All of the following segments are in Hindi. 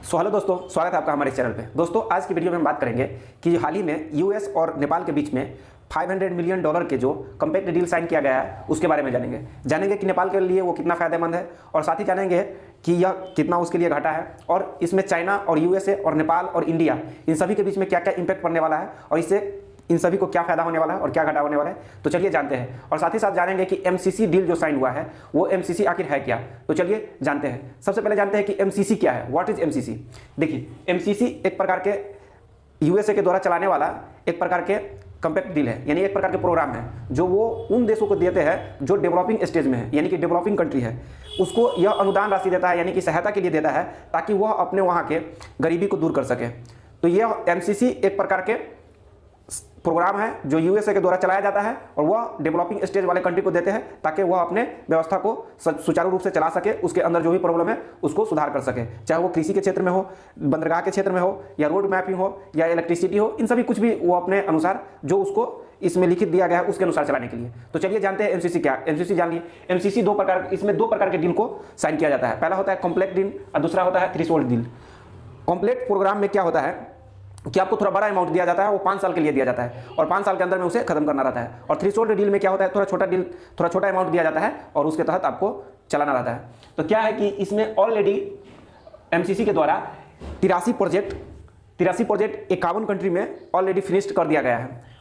सो हेलो दोस्तों, स्वागत है आपका हमारे चैनल पे। दोस्तों आज की वीडियो में हम बात करेंगे कि हाल ही में यूएस और नेपाल के बीच में $500 मिलियन के जो कॉम्पैक्ट डील साइन किया गया है उसके बारे में जानेंगे कि नेपाल के लिए वो कितना फ़ायदेमंद है, और साथ ही जानेंगे कि यह कितना उसके लिए घाटा है, और इसमें चाइना और यूएसए और नेपाल और इंडिया इन सभी के बीच में क्या क्या इम्पैक्ट पड़ने वाला है, और इससे इन सभी को क्या फायदा होने वाला है और क्या घाटा होने वाला है। तो चलिए जानते हैं, और साथ ही साथ जानेंगे कि एमसीसी डील जो साइन हुआ है वो एमसीसी आखिर है क्या। तो चलिए जानते हैं। सबसे पहले जानते हैं कि एमसीसी क्या है, व्हाट इज एमसीसी। देखिए, एमसीसी एक प्रकार के यूएसए के द्वारा चलाने वाला एक प्रकार के कॉम्पैक्ट डील है, यानी एक प्रकार के प्रोग्राम है जो वो उन देशों को देते हैं जो डेवलपिंग स्टेज में है, यानी कि डेवलपिंग कंट्री है। उसको यह अनुदान राशि देता है, यानी कि सहायता के लिए देता है, ताकि वह अपने वहाँ के गरीबी को दूर कर सके। तो यह एमसीसी एक प्रकार के प्रोग्राम है जो यूएसए के द्वारा चलाया जाता है, और वह डेवलपिंग स्टेज वाले कंट्री को देते हैं ताकि वह अपने व्यवस्था को सुचारू रूप से चला सके, उसके अंदर जो भी प्रॉब्लम है उसको सुधार कर सके, चाहे वो कृषि के क्षेत्र में हो, बंदरगाह के क्षेत्र में हो, या रोड मैपिंग हो, या इलेक्ट्रिसिटी हो, इन सभी कुछ भी वो अपने अनुसार जो उसको इसमें लिखित दिया गया है उसके अनुसार चलाने के लिए। तो चलिए जानते हैं एमसीसी क्या। एमसीसी जान लिए। एमसीसी इसमें दो प्रकार के डील को साइन किया जाता है। पहला होता है कॉम्प्लेक्ट डील और दूसरा होता है थ्रेशोल्ड डील। कॉम्प्लेक्ट प्रोग्राम में क्या होता है कि आपको थोड़ा बड़ा अमाउंट दिया जाता है, वो 5 साल के लिए दिया जाता है, और 5 साल के अंदर में उसे खत्म करना रहता है। और थ्रेशोल्ड डील में क्या होता है, थोड़ा छोटा अमाउंट दिया जाता है और उसके तहत आपको चलाना रहता है। तो क्या है कि इसमें ऑलरेडी एमसीसी के द्वारा 83 प्रोजेक्ट 51 कंट्री में ऑलरेडी फिनिश्ड कर दिया गया है।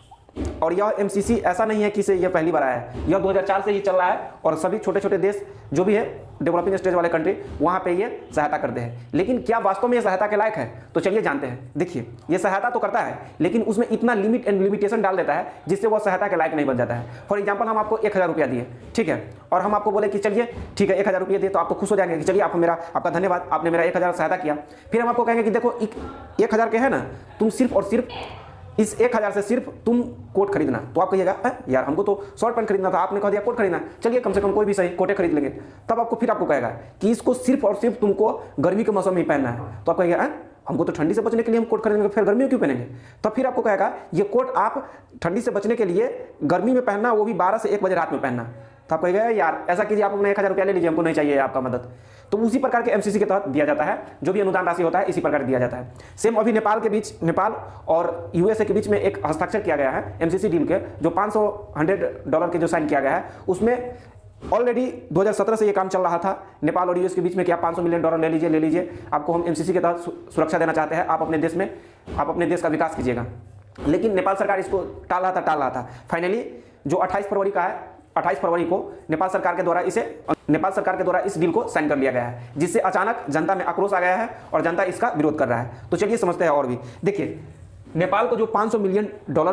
और यह एमसीसी ऐसा नहीं है कि यह पहली बार आया है, यह 2004 से ही चल रहा है, और सभी छोटे छोटे देश जो भी है डेवलपिंग स्टेज वाले कंट्री वहाँ पे ये सहायता करते हैं। लेकिन क्या वास्तव में ये सहायता के लायक है, तो चलिए जानते हैं। देखिए, ये सहायता तो करता है, लेकिन उसमें इतना लिमिट एंड लिमिटेशन डाल देता है जिससे वो सहायता के लायक नहीं बन जाता है। फॉर एग्जाम्पल, हम आपको 1000 रुपया दिए, ठीक है, और हम आपको बोले कि चलिए ठीक है 1000 रुपये दिए, तो आपको खुश हो जाएंगे कि चलिए आपका धन्यवाद, आपने मेरा 1000 सहायता किया। फिर हम आपको कहेंगे कि देखो 1000 के है ना, तुम सिर्फ और सिर्फ इस 1000 से सिर्फ तुम कोट खरीदना। तो आप कहिएगा यार हमको तो शॉर्ट पैंट खरीदना था, आपने कह दिया कोट खरीदना, चलिए कम से कम कोई भी सही कोटे खरीद लेंगे। तब आपको कहेगा कि इसको सिर्फ और सिर्फ तुमको गर्मी के मौसम में ही पहनना है। तो आप कहिएगा हमको तो ठंडी से बचने के लिए हम कोट खरीदेंगे, फिर गर्मी में क्यों पहनेंगे। तब फिर आपको कहेगा ये कोट आप ठंडी से बचने के लिए गर्मी में पहनना, वो भी 12 से 1 बजे रात में पहनना। तो आप कहेगा यार ऐसा कीजिए, आप अपने 1000 रुपया ले लीजिए, हमको नहीं चाहिए आपका मदद। तो उसी प्रकार के एमसीसी के तहत दिया जाता है, जो भी अनुदान राशि होता है इसी प्रकार दिया जाता है। सेम अभी नेपाल और यूएसए के बीच में एक हस्ताक्षर किया गया है एमसीसी डील के, जो $500 के जो साइन किया गया है, उसमें ऑलरेडी 2017 से ये काम चल रहा था नेपाल और यूएस के बीच में कि आप $500 मिलियन ले लीजिए, आपको हम एमसीसी के तहत सुरक्षा देना चाहते हैं, आप अपने देश का विकास कीजिएगा। लेकिन नेपाल सरकार इसको टाल रहा था। फाइनली जो 28 फरवरी को नेपाल सरकार के द्वारा इस डील को साइन कर लिया गया है, जिससे अचानक जनता में आक्रोश आ गया है और जनता इसका विरोध कर रहा है। तो चलिए समझते हैं और भी। देखिए, नेपाल को जो $500 मिलियन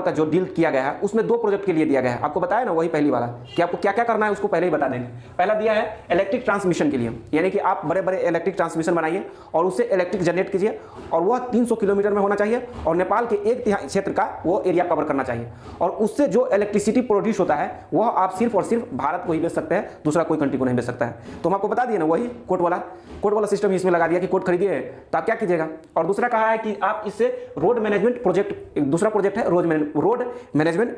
का जो डील किया गया है उसमें 2 प्रोजेक्ट के लिए दिया गया है। आपको बताया ना वही पहली वाला कि आपको क्या क्या करना है उसको पहले ही बता देंगे। पहला दिया है इलेक्ट्रिक ट्रांसमिशन के लिए, यानी कि आप बड़े बड़े इलेक्ट्रिक ट्रांसमिशन बनाइए और उससे इलेक्ट्रिक जनरेट कीजिए, और वह 300 किलोमीटर में होना चाहिए, और नेपाल के 1/3 क्षेत्र का वो एरिया कवर करना चाहिए। और उससे जो इलेक्ट्रिसिटी प्रोड्यूस होता है वह आप सिर्फ और सिर्फ भारत को ही बेच सकते हैं, दूसरा कोई कंट्री को नहीं बेच सकता है। तो हम आपको बता दिए ना, वही कोट वाला सिस्टम इसमें लगा दिया कि कोट खरीदिए, तो आप क्या कीजिएगा। और दूसरा कहा है कि आप इससे रोड मैनेजमेंट प्रोजेक्ट, दूसरा प्रोजेक्ट है रोड मैनेजमेंट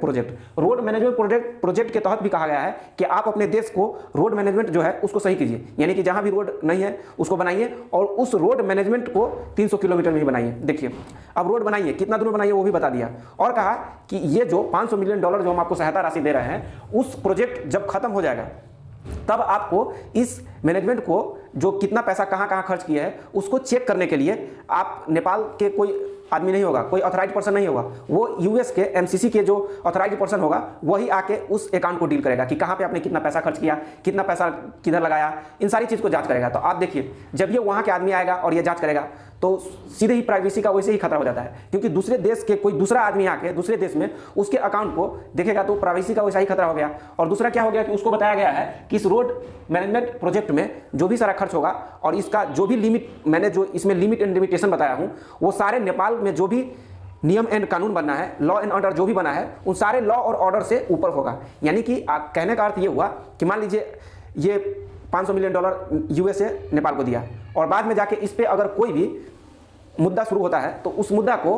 प्रोजेक्ट के तहत भी कहा गया है कि आप अपने देश को रोड मैनेजमेंट जो है उसको सही कीजिए, यानी कि जहां भी रोड नहीं है उसको बनाइए, और उस रोड मैनेजमेंट को 300 किलोमीटर में ही बनाइए। देखिए, अब रोड बनाइए, कितना दूर बनाइए वो भी बता दिया, और कहा कि ये जो $500 मिलियन जो हम आपको सहायता राशि दे रहे हैं, उस प्रोजेक्ट जब खत्म हो जाएगा तब आपको इस मैनेजमेंट को जो कितना पैसा कहां खर्च किया है उसको चेक करने के लिए आप नेपाल के कोई आदमी नहीं होगा, कोई ऑथराइज्ड पर्सन नहीं होगा, वो यूएस के एमसीसी के जो ऑथराइज्ड पर्सन होगा वही आके उस अकाउंट को डील करेगा कि कहां पे आपने कितना पैसा खर्च किया, कितना पैसा किधर लगाया, इन सारी चीज़ को जांच करेगा। तो आप देखिए, जब ये वहां के आदमी आएगा और ये जांच करेगा तो सीधे ही प्राइवेसी का वैसे ही खतरा हो जाता है, क्योंकि दूसरे देश के कोई दूसरा आदमी आके दूसरे देश में उसके अकाउंट को देखेगा तो प्राइवेसी का वैसा ही खतरा हो गया। और दूसरा क्या हो गया कि उसको बताया गया है कि इस रोड मैनेजमेंट प्रोजेक्ट में जो भी सारा खर्च होगा और इसका जो भी लिमिट, मैंने जो इसमें लिमिट एंड लिमिटेशन बताया हूँ, वो सारे नेपाल में जो भी नियम एंड कानून बनना है, लॉ एंड ऑर्डर जो भी बना है, उन सारे लॉ और ऑर्डर से ऊपर होगा। यानी कि कहने का अर्थ ये हुआ कि मान लीजिए ये $500 मिलियन यूएसए नेपाल को दिया, और बाद में जाके इस पर अगर कोई भी मुद्दा शुरू होता है तो उस मुद्दा को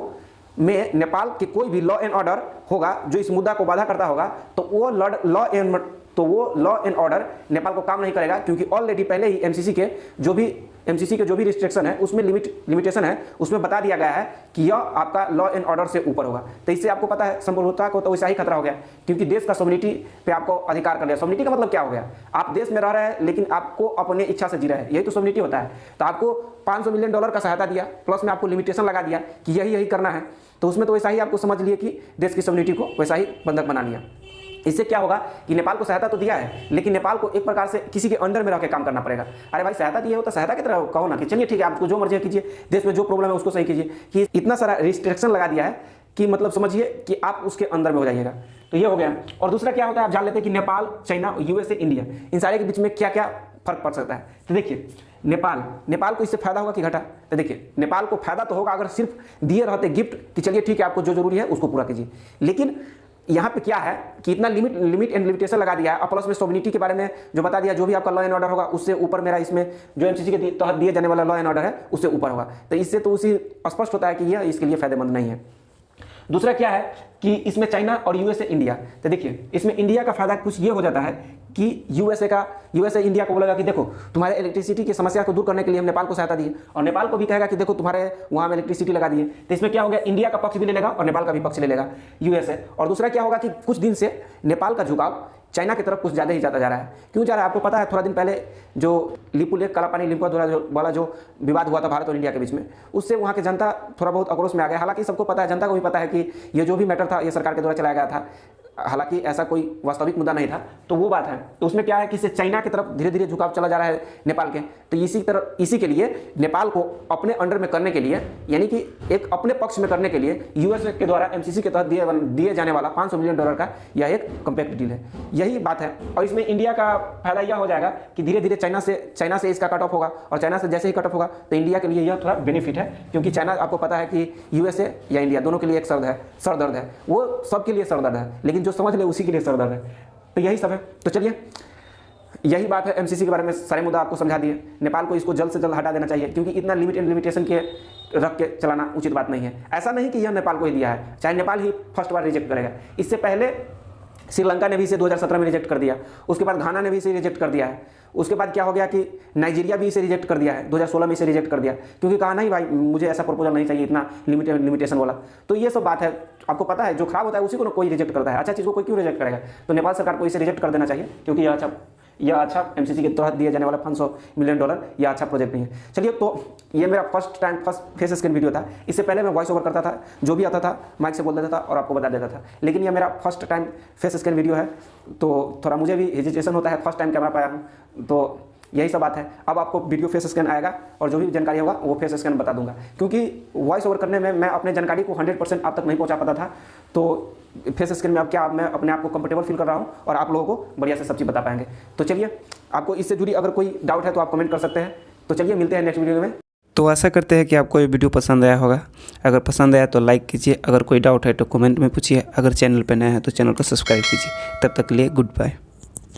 में नेपाल के कोई भी लॉ एंड ऑर्डर होगा जो इस मुद्दा को बाधा करता होगा, तो वो लॉ एंड तो वो लॉ एंड ऑर्डर नेपाल को काम नहीं करेगा, क्योंकि ऑलरेडी पहले ही एमसीसी के जो भी रिस्ट्रिक्शन है उसमें लिमिटेशन है, उसमें बता दिया गया है कि यह आपका लॉ एंड ऑर्डर से ऊपर होगा। तो इससे आपको पता है संप्रभुता को तो वैसा ही खतरा हो गया, क्योंकि देश का सॉवरेनिटी पे आपको अधिकार कर लिया। सॉवरेनिटी का मतलब क्या हो गया? आप देश में रह रहे हैं लेकिन आपको अपने इच्छा से जी रहे हैं, यही तो सॉवरेनिटी होता है। तो आपको $500 मिलियन का सहायता दिया, प्लस में आपको लिमिटेशन लगा दिया कि यही करना है, तो उसमें तो वैसा ही आपको समझ लिए कि देश की सॉवरेनिटी को वैसा ही बंधक बना लिया। इससे क्या होगा कि नेपाल को सहायता तो दिया है, लेकिन नेपाल को एक प्रकार से किसी के अंडर में रह के काम करना पड़ेगा। अरे भाई सहायता दिए हो तो सहायता की तरह कहो ना कि चलिए ठीक है आपको जो मर्जी कीजिए, देश में जो प्रॉब्लम है उसको सही कीजिए। कि इतना सारा रिस्ट्रिक्शन लगा दिया है कि मतलब समझिए कि आप उसके अंदर में हो जाइएगा। तो ये हो गया। और दूसरा क्या होता है, आप जान लेते हैं कि नेपाल, चाइना, यूएसए, इंडिया, इन सारे के बीच में क्या क्या फर्क पड़ सकता है। तो देखिए नेपाल को इससे फायदा होगा कि घाटा? तो देखिए नेपाल को फायदा तो होगा अगर सिर्फ दिए रहते गिफ्ट कि चलिए ठीक है आपको जो जरूरी है उसको पूरा कीजिए। लेकिन यहाँ पे क्या है कि इतना लिमिट एंड लिमिटेशन लगा दिया है, और प्लस में सॉवरेनिटी के बारे में जो बता दिया, जो भी आपका लॉ एंड ऑर्डर होगा उससे ऊपर मेरा इसमें जो एमसीसी के तहत दिए जाने वाला लॉ एंड ऑर्डर है उससे ऊपर होगा। तो इससे तो उसी स्पष्ट होता है कि यह इसके लिए फायदेमंद नहीं है। दूसरा क्या है कि इसमें चाइना और यूएसए, इंडिया, तो देखिए इसमें इंडिया का फायदा कुछ ये हो जाता है कि यूएसए इंडिया को बोलेगा कि देखो तुम्हारे इलेक्ट्रिसिटी की समस्या को दूर करने के लिए हम नेपाल को सहायता दिए, और नेपाल को भी कहेगा कि देखो तुम्हारे वहाँ में इलेक्ट्रिसिटी लगा दिए। तो इसमें क्या हो गया, इंडिया का पक्ष भी ले लेगा और नेपाल का भी पक्ष ले लेगा यूएसए। और दूसरा क्या होगा कि कुछ दिन से नेपाल का झुकाव चाइना की तरफ कुछ ज़्यादा ही जाता जा रहा है। क्यों जा रहा है आपको पता है? थोड़ा दिन पहले जो लिपू लेक कालापानी लिम्पा वाला जो विवाद हुआ था भारत और इंडिया के बीच में, उससे वहाँ की जनता थोड़ा बहुत आक्रोश में आ गया। हालांकि सबको पता है, जनता को भी पता है कि ये जो भी मैटर था ये सरकार के द्वारा चलाया गया था, हालांकि ऐसा कोई वास्तविक मुद्दा नहीं था। तो वो बात है। तो उसमें क्या है कि इससे चाइना की तरफ धीरे धीरे झुकाव चला जा रहा है नेपाल के। तो इसी के लिए नेपाल को अपने अंडर में करने के लिए, यानी कि एक अपने पक्ष में करने के लिए यूएसए के द्वारा एमसीसी के तहत दिए जाने वाला $500 मिलियन का यह एक कॉम्पैक्ट डील है। यही बात है। और इसमें इंडिया का फायदा यह हो जाएगा कि धीरे धीरे चाइना से इसका कट ऑफ होगा, और चाइना से जैसे ही कट ऑफ होगा तो इंडिया के लिए यह थोड़ा बेनिफिट है, क्योंकि चाइना आपको पता है कि यूएसए या इंडिया दोनों के लिए एक सर दर्द है, वो सबके लिए सर दर्द है, लेकिन जो समझ ले उसी के लिए सर दर्द है। तो यही सब है। तो चलिए यही बात है, एमसीसी के बारे में सारे मुद्दा आपको समझा दिए। नेपाल को इसको जल्द से जल्द हटा देना चाहिए, क्योंकि इतना लिमिटेशन के रख के चलाना उचित बात नहीं है। ऐसा नहीं कि यह नेपाल को ही दिया है, चाहे नेपाल ही फर्स्ट बार रिजेक्ट करेगा। इससे पहले श्रीलंका ने भी इसे 2017 में रिजेक्ट कर दिया, उसके बाद घाना ने भी इसे रिजेक्ट कर दिया है, उसके बाद क्या हो गया कि नाइजीरिया भी इसे रिजेक्ट कर दिया है, 2016 में इसे रिजेक्ट कर दिया, क्योंकि कहा नहीं भाई मुझे ऐसा प्रपोजल नहीं चाहिए इतना लिमिटेशन वाला। तो ये सब बात है। आपको पता है जो खराब होता है उसी को कोई रिजेक्ट करता है, अच्छा चीज़ को कोई क्यों रिजेक्ट करेगा? तो नेपाल सरकार को इसे रिजेक्ट कर देना चाहिए, क्योंकि यह अच्छा एमसीसी के तहत दिए जाने वाला $500 मिलियन यह अच्छा प्रोजेक्ट नहीं है। चलिए, तो ये मेरा फर्स्ट फेस स्कैन वीडियो था। इससे पहले मैं वॉइस ओवर करता था, जो भी आता था माइक से बोल देता था और आपको बता देता था, लेकिन यह मेरा first time face scan video है, तो थोड़ा मुझे भी हेजिटेशन होता है, फर्स्ट टाइम कैमरा पाया हूँ। तो यही सब बात है। अब आपको वीडियो फेस स्कैन आएगा और जो भी जानकारी होगा वो फेस स्कैन बता दूंगा, क्योंकि वॉइस ओवर करने में मैं अपने जानकारी को 100% आप तक नहीं पहुंचा पाता था। तो फेस स्कैन में अब क्या मैं अपने आप को कंफर्टेबल फील कर रहा हूं और आप लोगों को बढ़िया से सब चीज़ बता पाएंगे। तो चलिए, आपको इससे जुड़ी अगर कोई डाउट है तो आप कमेंट कर सकते हैं। तो चलिए मिलते हैं नेक्स्ट वीडियो में। तो आशा करते हैं कि आपको ये वीडियो पसंद आया होगा। अगर पसंद आया तो लाइक कीजिए, अगर कोई डाउट है तो कमेंट में पूछिए, अगर चैनल पर नया है तो चैनल को सब्सक्राइब कीजिए। तब तक के लिए गुड बाय।